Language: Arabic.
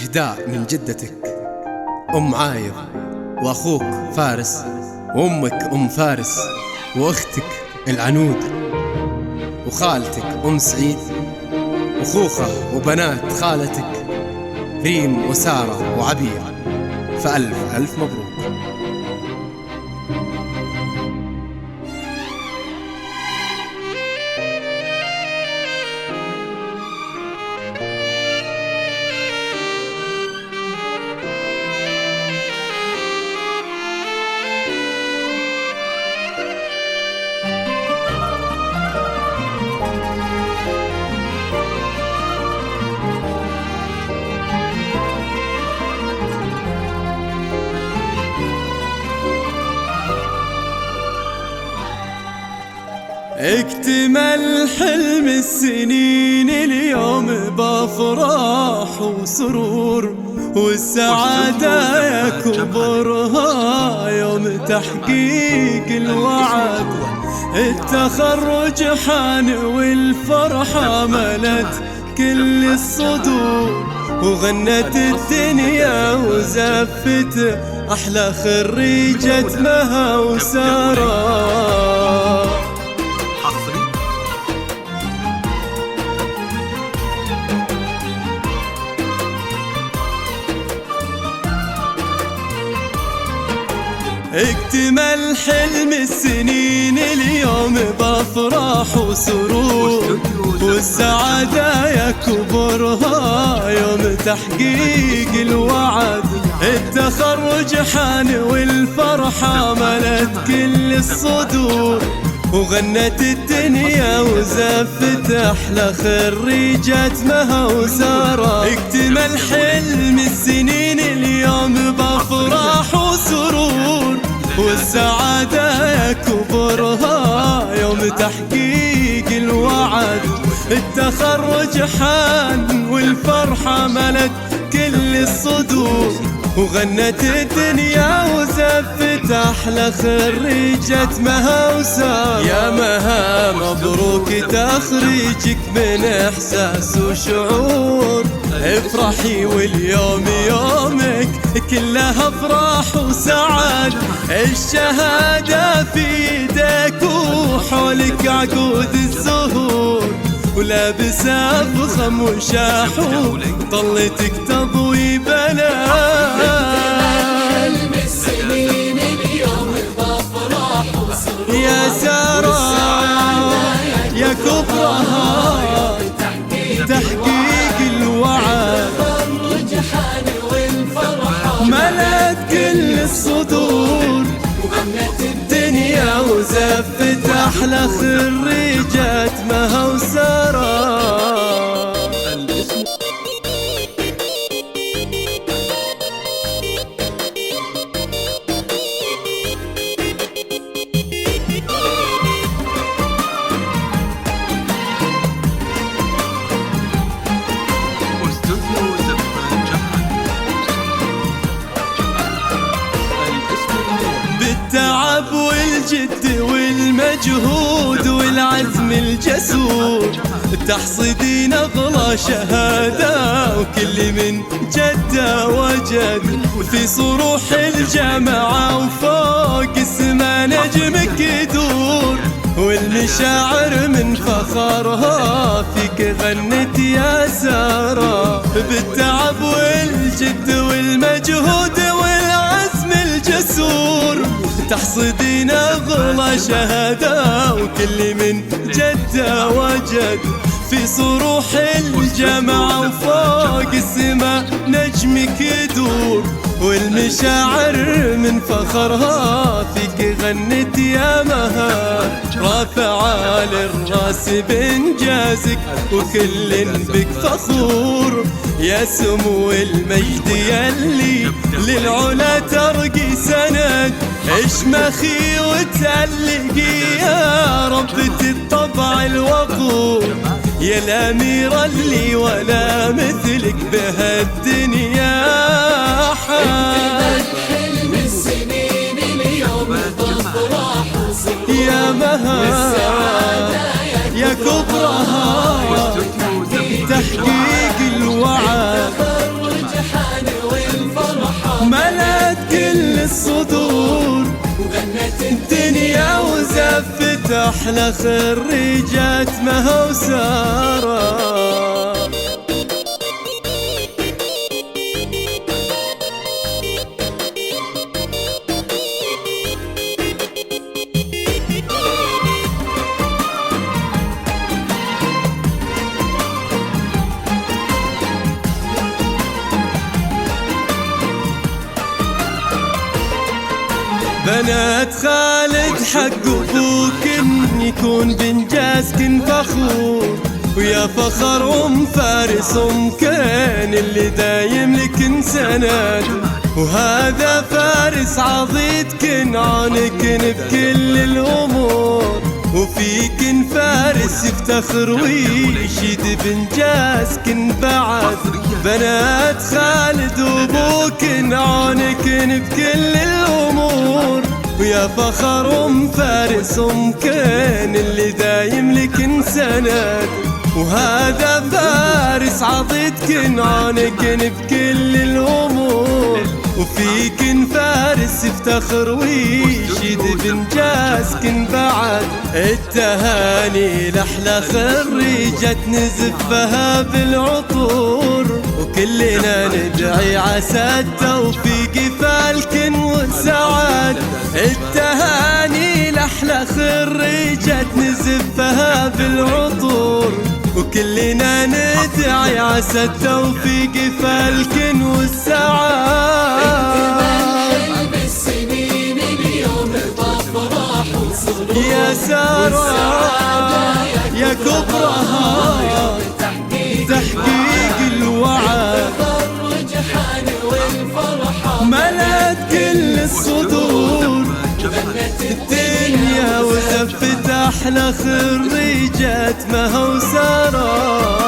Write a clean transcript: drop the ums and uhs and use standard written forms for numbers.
إهداء من جدتك أم عايض، وأخوك فارس، وأمك أم فارس، وأختك العنود، وخالتك أم سعيد، وخوخة وبنات خالتك ريم وسارة وعبير. فألف ألف مبروك. اكتمل حلم السنين اليوم بافراح وسرور، والسعادة يكبرها يوم تحقيق الوعد. التخرج حان والفرحة ملت كل الصدور، وغنت الدنيا وزفت أحلى خريجة مها وسارة. اكتمل حلم السنين اليوم بافراح وسرور، والسعادة يكبرها يوم تحقيق الوعد. التخرج حان والفرحة ملت كل الصدور، وغنت الدنيا وزفت أحلى خريجة مها وسارة. اكتمل حلم السنين اليوم بافراح وسرور، والسعادة يكبرها يوم تحقيق الوعد. التخرج حان والفرحة ملت كل الصدور، وغنت الدنيا وزفت أحلى خريجة مها وسارة. يا مها مبروك تخريجك من إحساس وشعور، افرحي واليوم يومك كلها افراح وسعاد. الشهادة في يدك وحولك عقود الزهور، ولابسة فخم وشاحو طلتك تضوي بلاد. يا سارة يا كبرها تحقيق الوعد، ملت كل الصدور، الدنيا وزفت أحلى خريجة مها وسارة. بالتعب والجد والمجهود والعزم الجسور تحصدين أغلى شهادة، وكل من جدة وجد في صروح الجامعة وفوق السما نجمك يدور. والمشاعر من فخرها فيك غنت يا سارة. بالتعب والجد والمجهود والعزم الجسور تحصدين أغلى شهادة، وكل من جدة وجد في صروح الجامعة وفوق السما نجمك يدور. والمشاعر من فخرها فيك غنت يا مها، رافعة للراس بإنجازك وكل بك فخور. يا سمو المجد يلي للعلا ترقي سند، اشمخي وتعلقي يا ربة الطبع الوقور. يا الأميرة اللي ولا مثلك بهالدنيا حال. يا مها يا كبرها تحقيق الوعد، أحلى خريجات مها وسارة. بنات خالد حق أبوك إن يكون بإنجازك فخور، ويا فخر فارس كان اللي دايم لك سند، وهذا فارس عضيدك عانك بكل الأمور، وفيك فارس يفتخر ويشيد بإنجازك بعد. بنات خالد وابوك عانك بكل الأمور، ويا فخر فارس كان اللي دايم لك سند، وهذا فارس عضيدك عانك بكل الأمور، وفيك فارس يفتخر ويشيد بإنجازك بعد. التهاني لأحلى خريجة نزفها بالعطور، وكلنا ندعي عسى التوفيق فالكن والسعاد. التهاني لأحلى خريجة نزفها بالعطور، وكلنا ندعي عسى التوفيق فالكن والسعاد. يا سارة يا كبرها تحقيق الوعد، ملأت كل الصدور الدنيا وزفت أحلى خريجات مها وسارة.